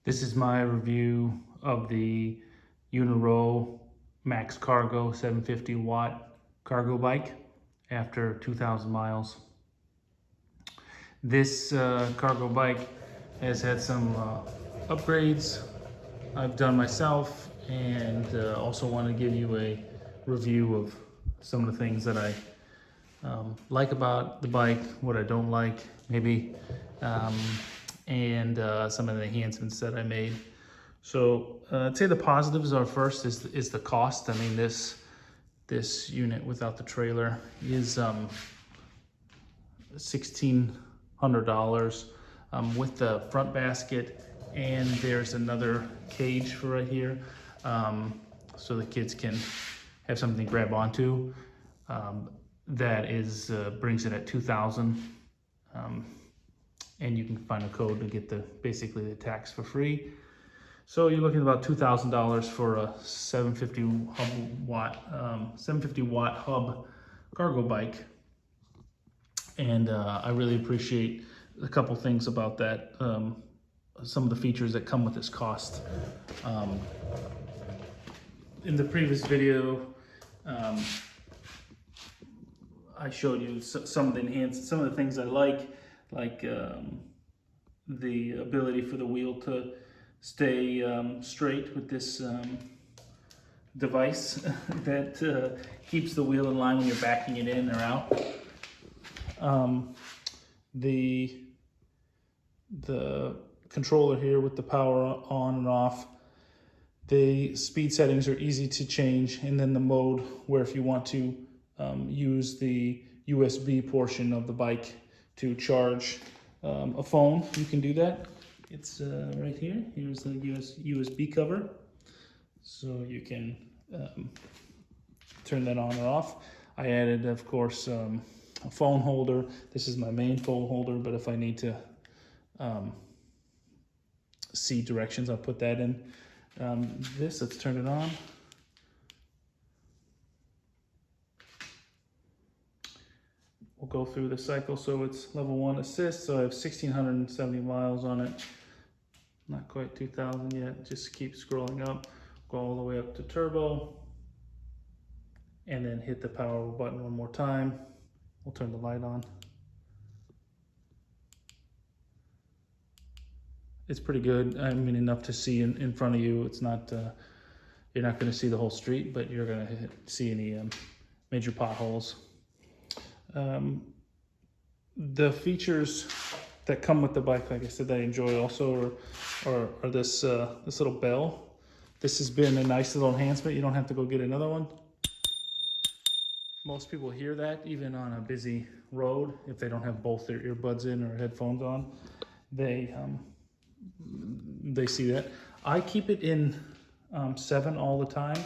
This is my review of the EUNORAU Max Cargo 750 watt cargo bike after 2,000 miles. This cargo bike has had some upgrades I've done myself, and also want to give you a review of some of the things that I like about the bike, what I don't like, maybe, and some of the enhancements that I made. So I'd say the positives are first is the cost. I mean, this unit without the trailer is $1,600 with the front basket, and there's another cage for right here, so the kids can have something to grab onto. That is brings it at 2,000, and you can find a code to get basically the tax for free. So you're looking at about $2,000 for a 750 watt hub cargo bike, and I really appreciate a couple things about that. Some of the features that come with this cost. In the previous video, I showed you some of the things I like the ability for the wheel to stay straight with this device that keeps the wheel in line when you're backing it in or out. The controller here with the power on and off. The speed settings are easy to change, and then the mode where if you want to use the USB portion of the bike to charge a phone, you can do that. It's right here. Here's the USB cover, so you can turn that on or off. I added, of course, a phone holder. This is my main phone holder, but if I need to see directions, I'll put that in. Let's turn it on. We'll go through the cycle. So it's level 1 assist, so I have 1,670 miles on it. Not quite 2,000 yet, just keep scrolling up. Go all the way up to turbo, and then hit the power button one more time. We'll turn the light on. It's pretty good. I mean, enough to see in front of you. It's not, you're not going to see the whole street, but you're going to see any major potholes. The features that come with the bike, like I said, that I enjoy also are this this little bell. This has been a nice little enhancement. You don't have to go get another one. Most people hear that even on a busy road if they don't have both their earbuds in or headphones on. They see that. I keep it in 7 all the time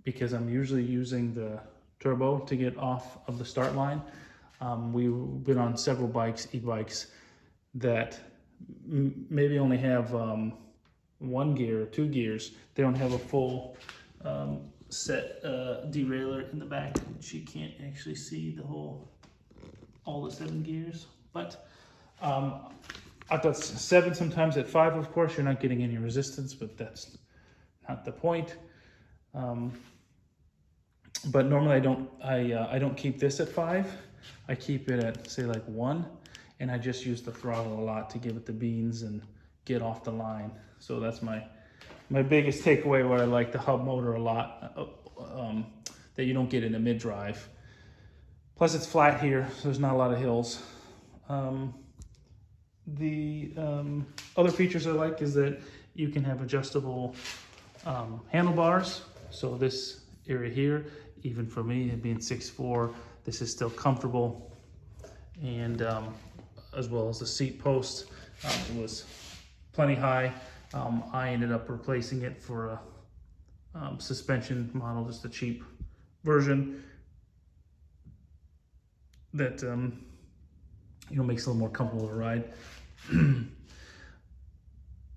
because I'm usually using the turbo to get off of the start line. We've been on several bikes, e-bikes, that maybe only have 1 gear or 2 gears. They don't have a full set derailleur in the back, which you can't actually see all the 7 gears. But I thought 7, sometimes at 5, of course, you're not getting any resistance, but that's not the point. But normally I don't keep this at 5. I keep it at, say, like 1, and I just use the throttle a lot to give it the beans and get off the line. So that's my biggest takeaway, where I like the hub motor a lot, that you don't get in a mid-drive. Plus it's flat here, so there's not a lot of hills. The other features I like is that you can have adjustable handlebars. So this area here, even for me, being 6'4", this is still comfortable. And as well as the seat post, it was plenty high. I ended up replacing it for a suspension model, just a cheap version that makes it a little more comfortable to ride.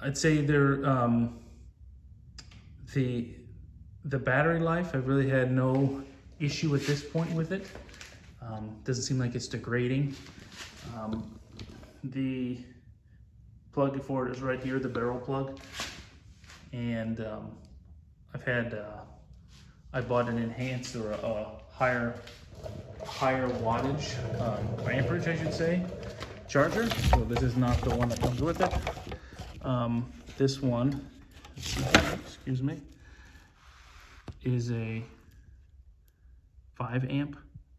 I'd say the battery life, I really had no issue at this point with it. Doesn't seem like it's degrading. The plug for it is right here, the barrel plug. And I bought an enhanced or a higher wattage, amperage I should say, charger. So this is not the one that comes with it. This one, excuse me, is a 5 amp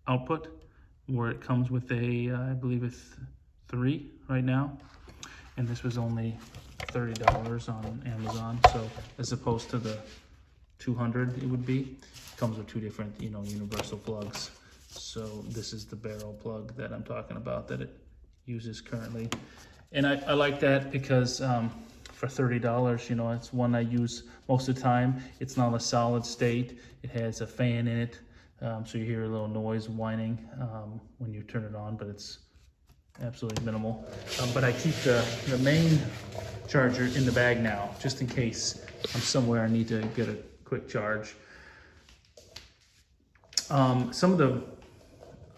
output, where it comes with a, I believe it's 3 right now. And this was only $30 on Amazon. So as opposed to the 200 it would be, it comes with 2 different, universal plugs. So this is the barrel plug that I'm talking about that it uses currently. And I like that because for $30, it's one I use most of the time. It's not a solid state. It has a fan in it. So you hear a little noise whining when you turn it on, but it's absolutely minimal. But I keep the main charger in the bag now, just in case I'm somewhere I need to get a quick charge. Some of the,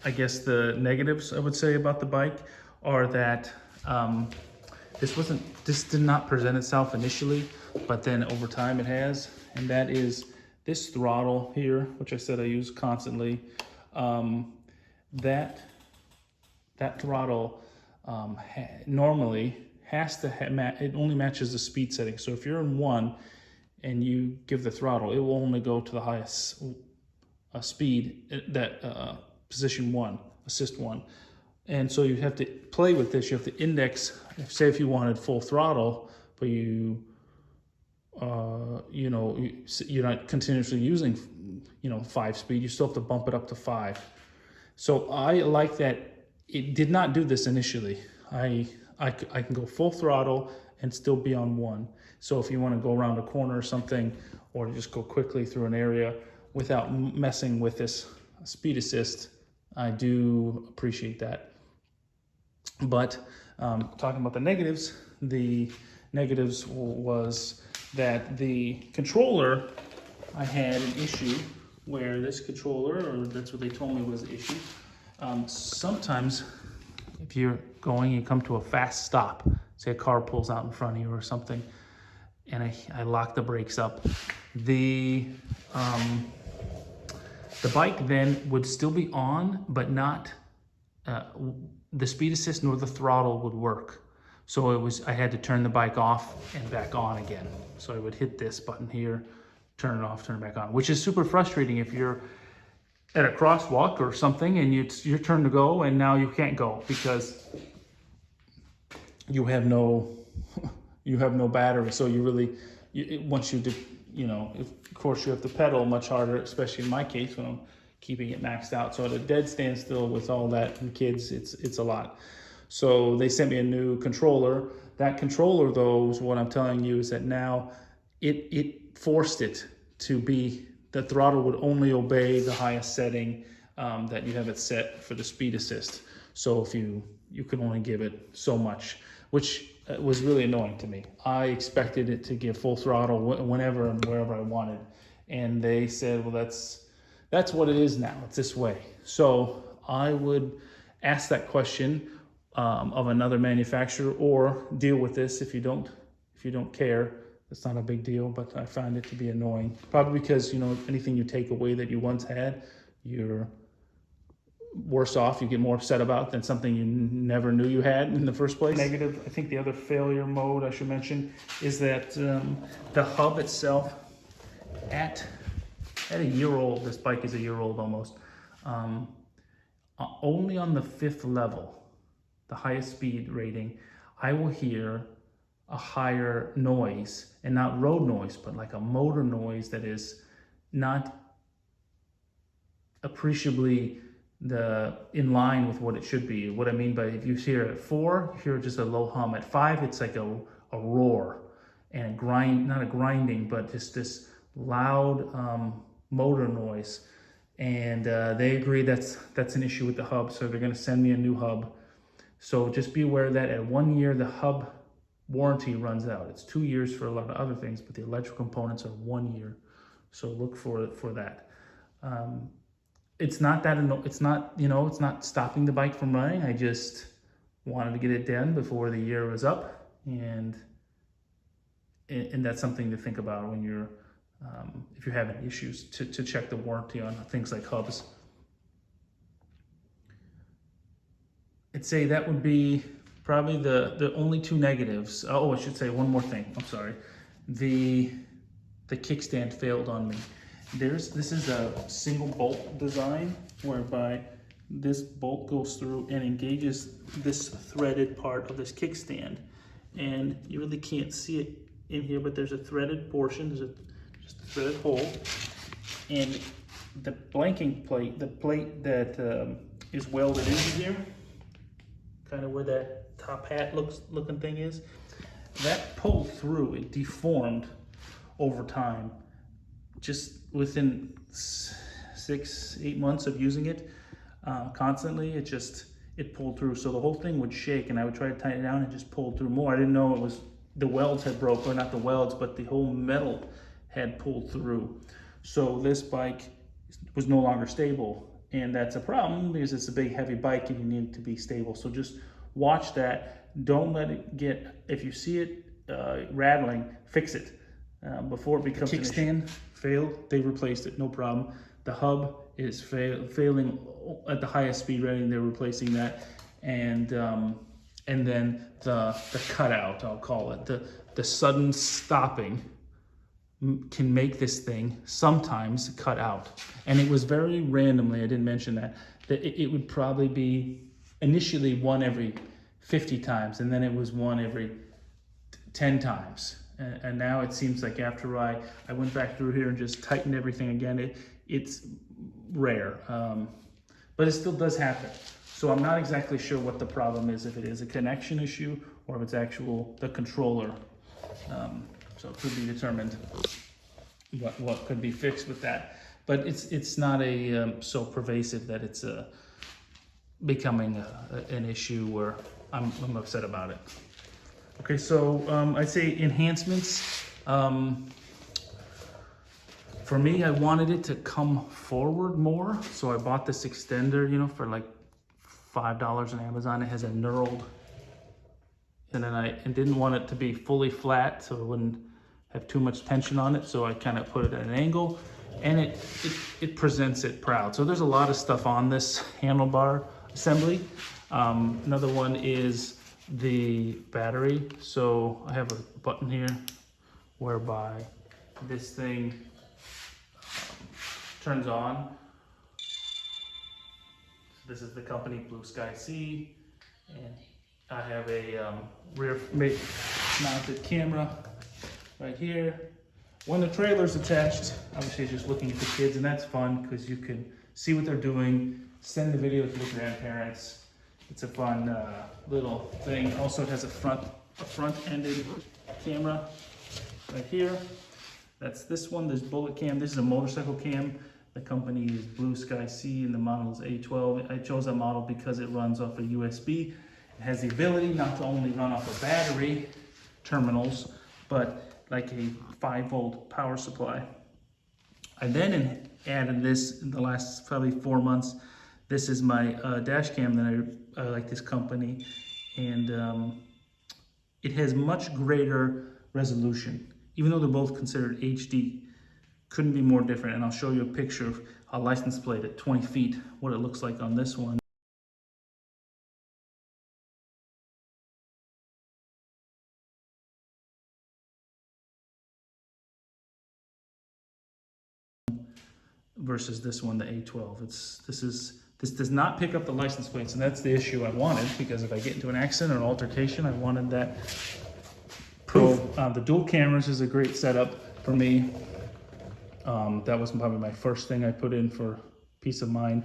I guess the negatives I would say about the bike are that this did not present itself initially, but then over time it has, and that is this throttle here, which I said I use constantly. That throttle normally has to it only matches the speed setting. So if you're in 1 and you give the throttle, it will only go to the highest speed, that position 1, assist 1. And so you have to play with this. You have to index, say if you wanted full throttle, but you're not continuously using 5 speed, you still have to bump it up to 5. So I like that it did not do this initially. I can go full throttle and still be on 1. So if you want to go around a corner or something, or just go quickly through an area without messing with this speed assist, I do appreciate that. But talking about the negatives was that the controller, I had an issue where this controller, or that's what they told me was the issue. Sometimes if you're going, you come to a fast stop, say a car pulls out in front of you or something, and I lock the brakes up, the bike then would still be on, but not the speed assist nor the throttle would work. So I had to turn the bike off and back on again. So I would hit this button here, turn it off, turn it back on, which is super frustrating if you're at a crosswalk or something and it's your turn to go and now you can't go because you have no battery. So once you do, of course you have to pedal much harder, especially in my case when I'm keeping it maxed out. So at a dead standstill with all that and kids, it's a lot. So they sent me a new controller. That controller though, is what I'm telling you, is that now it forced it to be, the throttle would only obey the highest setting that you have it set for the speed assist. So if you could only give it so much, which was really annoying to me. I expected it to give full throttle whenever and wherever I wanted. And they said, well, that's what it is now. It's this way. So I would ask that question of another manufacturer, or deal with this if you don't care. It's not a big deal, but I find it to be annoying. Probably because, anything you take away that you once had, you're worse off. You get more upset about than something you never knew you had in the first place. Negative, I think the other failure mode I should mention is that the hub itself, at a year old, this bike is a year old almost, only on the 5th level, the highest speed rating, I will hear a higher noise, and not road noise, but like a motor noise that is not appreciably in line with what it should be. What I mean by, if you hear it at 4, you hear just a low hum. At 5, it's like a roar and not a grinding, but just this loud motor noise. And they agree that's an issue with the hub, so they're going to send me a new hub. So just be aware that at 1 year, the hub warranty runs out. It's 2 years for a lot of other things, but the electrical components are 1 year. So look for that. It's not it's not stopping the bike from running. I just wanted to get it done before the year was up. and that's something to think about when you're if you're having issues, to check the warranty on things like hubs. I'd say that would be probably the only two negatives. Oh, I should say one more thing. I'm sorry. The kickstand failed on me. This is a single bolt design whereby this bolt goes through and engages this threaded part of this kickstand, and you really can't see it in here, but there's a threaded portion. There's just a threaded hole, and the blanking plate, the plate that is welded into here, kind of where that top hat looking thing is, that pulled through. It deformed over time, just within 6-8 months of using it constantly. It pulled through, so the whole thing would shake, and I would try to tighten it down and just pulled through more. I didn't know it was the welds had broke, or not the welds, but the whole metal had pulled through. So this bike was no longer stable, and that's a problem because it's a big heavy bike and you need it to be stable. So just watch that. Don't let it get, if you see it rattling, fix it before it becomes an issue. Kickstand failed, they replaced it, no problem. The hub is failing at the highest speed rating, they're replacing that. And then the cutout, I'll call it, the sudden stopping can make this thing sometimes cut out. And it was very randomly, I didn't mention that it would probably be initially one every 50 times, and then it was one every 10 times. And now it seems like after I went back through here and just tightened everything again, it's rare, but it still does happen. So I'm not exactly sure what the problem is, if it is a connection issue or if it's the controller. So it could be determined what could be fixed with that. But it's not so pervasive that it's becoming an issue where I'm upset about it. Okay, so I'd say enhancements. For me, I wanted it to come forward more, so I bought this extender, for like $5 on Amazon. It has a knurled, and then I didn't want it to be fully flat, so it wouldn't have too much tension on it. So I kind of put it at an angle, and it presents it proud. So there's a lot of stuff on this handlebar assembly. Another one is the battery. So I have a button here whereby this thing turns on. So this is the company Blue Sky C, and I have a rear mounted camera right here. When the trailer's attached, obviously it's just looking at the kids, and that's fun because you can see what they're doing, send the video to the grandparents. It's a fun little thing. Also, it has a front-ended camera right here. That's this one. There's bullet cam. This is a motorcycle cam. The company is Blue Sky C, and the model is A12. I chose that model because it runs off a USB. It has the ability not to only run off of battery terminals, but like a 5-volt power supply. I then added this in the last probably 4 months. This is my dash cam that I like this company, and it has much greater resolution. Even though they're both considered HD, couldn't be more different. And I'll show you a picture of a license plate at 20 feet, what it looks like on this one. Versus this one, the A12. This does not pick up the license plates, and that's the issue I wanted, because if I get into an accident or an altercation, I wanted that proof. The dual cameras is a great setup for me. That was probably my first thing I put in for peace of mind.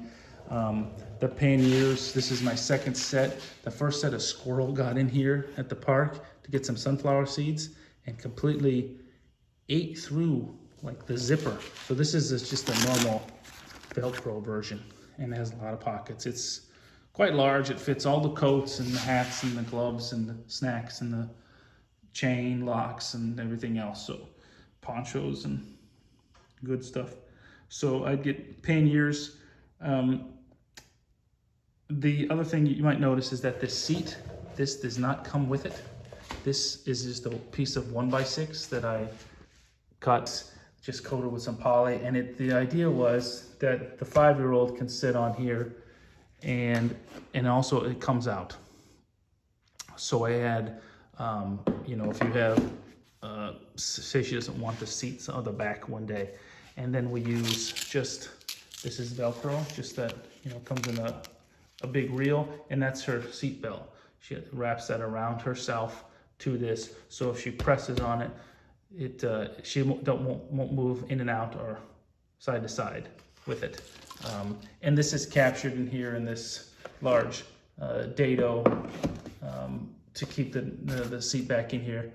The panniers, this is my second set. The first set, a squirrel got in here at the park to get some sunflower seeds and completely ate through like the zipper. So this is just a normal Velcro version, and it has a lot of pockets. It's quite large. It fits all the coats and the hats and the gloves and the snacks and the chain locks and everything else. So ponchos and good stuff. So I'd get panniers. The other thing you might notice is that this seat, this does not come with it. This is just a piece of 1x6 that I cut, just coated with some poly. And the idea was that the 5-year-old can sit on here, and also it comes out. So I had, you know, if you have, say she doesn't want the seats on the back one day, and then we use just, this is Velcro, just that, you know, comes in a big reel, and that's her seat belt. She wraps that around herself to this, so if she presses on it, she won't move in and out or side to side with it. And this is captured in here in this large dado to keep the seat back in here.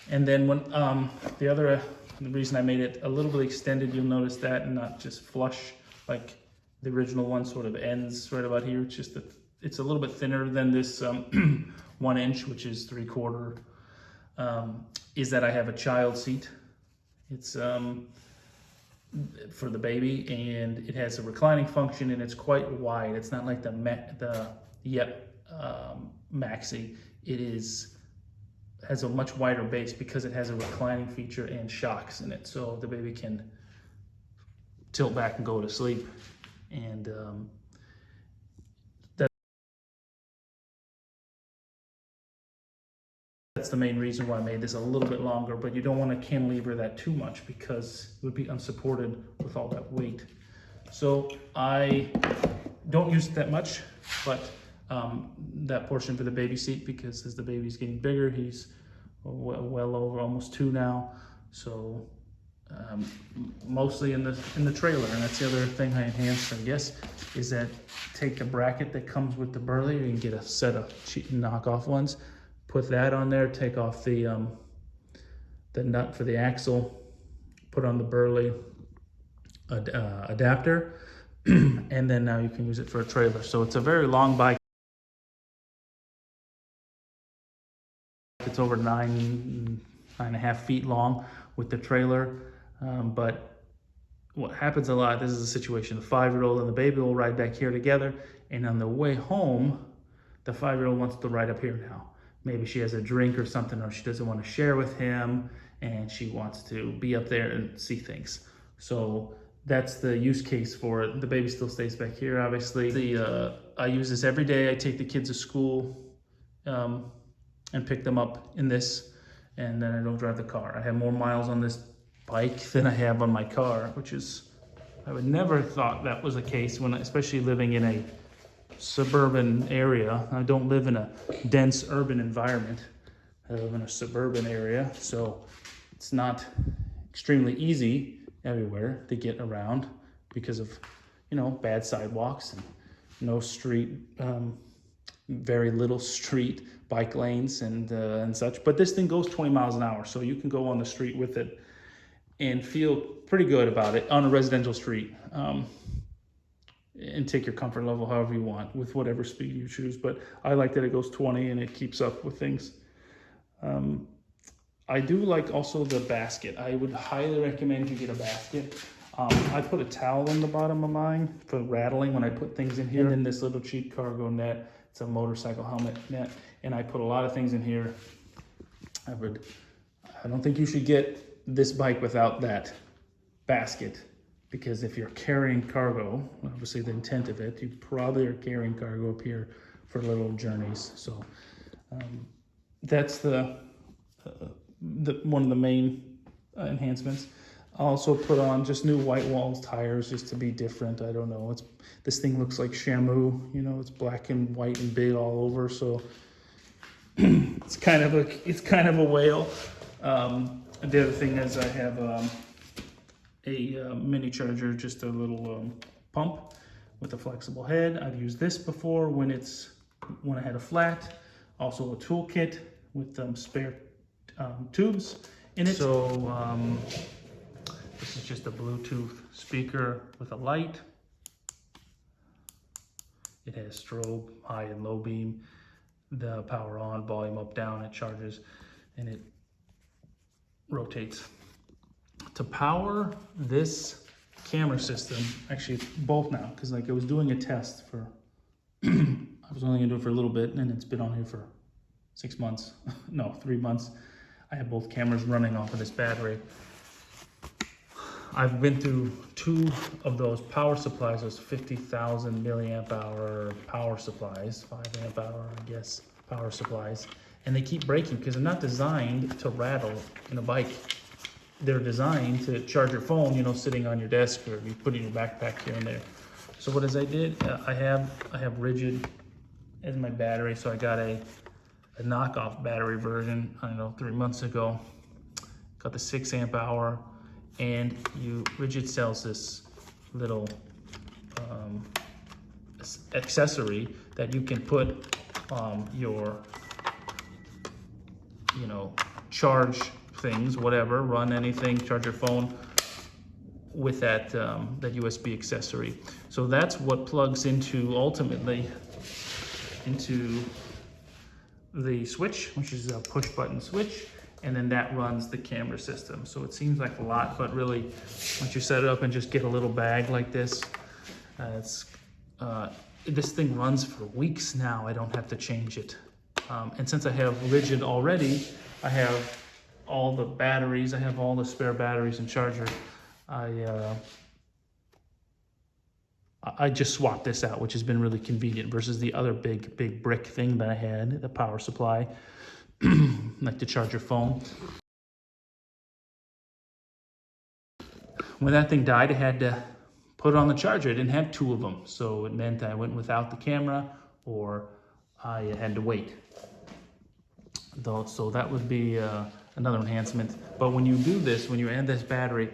And then when the reason I made it a little bit extended, you'll notice that, and not just flush like the original one sort of ends right about here. It's just that it's a little bit thinner than this 1 inch, which is 3/4. Is that I have a child seat. It's for the baby, and it has a reclining function, and it's quite wide. It's not like the Maxi. It has a much wider base because it has a reclining feature and shocks in it, so the baby can tilt back and go to sleep. And that's the main reason why I made this a little bit longer, but you don't want to cantilever that too much because it would be unsupported with all that weight. So I don't use it that much, but that portion for the baby seat, because as the baby's getting bigger, he's well over almost 2 now, so mostly in the trailer. And that's the other thing I enhanced, I guess, is that take the bracket that comes with the burley. You can get a set of cheap knockoff ones, put that on there, take off the nut for the axle, put on the burley adapter, and then now you can use it for a trailer. So it's a very long bike. It's over 9.5 feet long with the trailer, but what happens a lot, this is a situation, the 5-year-old and the baby will ride back here together, and on the way home, the 5-year-old wants to ride up here now. Maybe she has a drink or something, or she doesn't want to share with him, and she wants to be up there and see things. So that's the use case for it. The baby still stays back here, obviously. I use this every day. I take the kids to school and pick them up in this, and then I don't drive the car. I have more miles on this bike than I have on my car, which is, I would never thought that was the case, when, especially living in a suburban area. I don't live in a dense urban environment. I live in a suburban area, so it's not extremely easy everywhere to get around because of, you know, bad sidewalks and no street, very little street bike lanes and such. But this thing goes 20 miles an hour, so you can go on the street with it and feel pretty good about it on a residential street, and take your comfort level however you want with whatever speed you choose. But I like that it goes 20 and it keeps up with things. I do like also the basket. I would highly recommend you get a basket. I put a towel on the bottom of mine for rattling when I put things in here. And then this little cheap cargo net. It's a motorcycle helmet net. And I put a lot of things in here. I don't think you should get this bike without that basket, because if you're carrying cargo, obviously the intent of it, you probably are carrying cargo up here for little journeys. So that's one of the main enhancements. I also put on just new white walls tires just to be different. I don't know. This thing looks like Shamu, you know, it's black and white and big all over. So it's kind of a whale. The other thing is I have a mini charger, just a little pump with a flexible head. I've used this before when I had a flat. Also a toolkit with spare tubes in it. So this is just a Bluetooth speaker with a light. It has strobe, high and low beam, the power on, volume up, down, it charges, and it rotates. To power this camera system, actually both now, because like I was doing a test for, I was only gonna do it for a little bit, and it's been on here for 6 months, no, 3 months. I have both cameras running off of this battery. I've been through 2 of those power supplies, those 50,000 milliamp hour power supplies, 5 amp hour, I guess, power supplies. And they keep breaking because they're not designed to rattle in a bike. They're designed to charge your phone, you know, sitting on your desk, or you put it in your backpack here and there. So what I did, I have rigid as my battery, so I got a knockoff battery version, I don't know, 3 months ago. Got the 6 amp hour, and Rigid sells this little accessory that you can put your, you know, charge things, whatever, run anything, charge your phone with that that USB accessory. So that's what plugs into ultimately into the switch, which is a push button switch, and then that runs the camera system. So it seems like a lot, but really once you set it up and just get a little bag like this, this thing runs for weeks now. I don't have to change it. And since I have Rigid already, I have all the batteries, I have all the spare batteries and charger. I just swapped this out, which has been really convenient versus the other big brick thing that I had, the power supply, like to charge your phone. When that thing died, I had to put it on the charger. I didn't have 2 of them, so it meant I went without the camera or I had to wait. So that would be another enhancement. But when you do this, when you add this battery,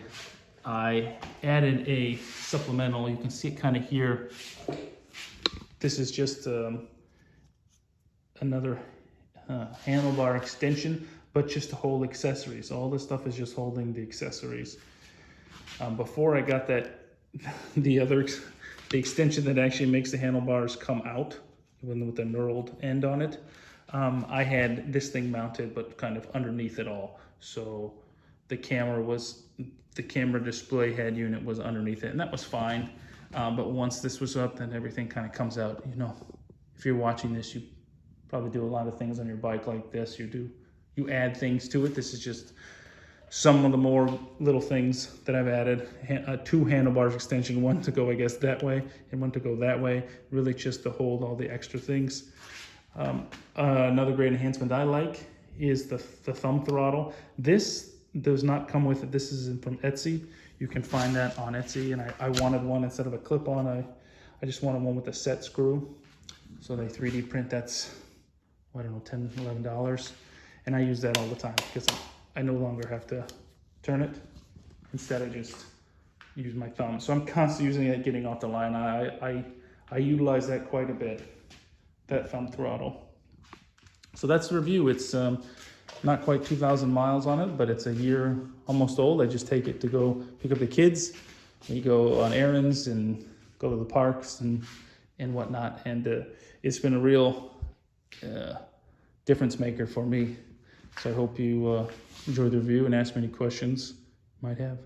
I added a supplemental. You can see it kind of here. This is just another handlebar extension, but just to hold accessories. All this stuff is just holding the accessories. Before I got that, the extension that actually makes the handlebars come out with the knurled end on it, I had this thing mounted, but kind of underneath it all. So the camera display head unit was underneath it, and that was fine. But once this was up, then everything kind of comes out. You know, if you're watching this, you probably do a lot of things on your bike like this. You add things to it. This is just some of the more little things that I've added. 2 handlebars extension, one to go, I guess, that way, and one to go that way, really just to hold all the extra things. Another great enhancement I like is the thumb throttle. This does not come with it. This is from Etsy. You can find that on Etsy, and I wanted one instead of a clip-on. I just wanted one with a set screw. So they 3D print. That's, I don't know, $10, $11. And I use that all the time because I no longer have to turn it. Instead, I just use my thumb. So I'm constantly using it getting off the line. I utilize that quite a bit, that thumb throttle. So that's the review. It's not quite 2,000 miles on it, but it's a year almost old. I just take it to go pick up the kids. We go on errands and go to the parks and whatnot. And it's been a real difference maker for me. So I hope you enjoy the review and ask me any questions you might have.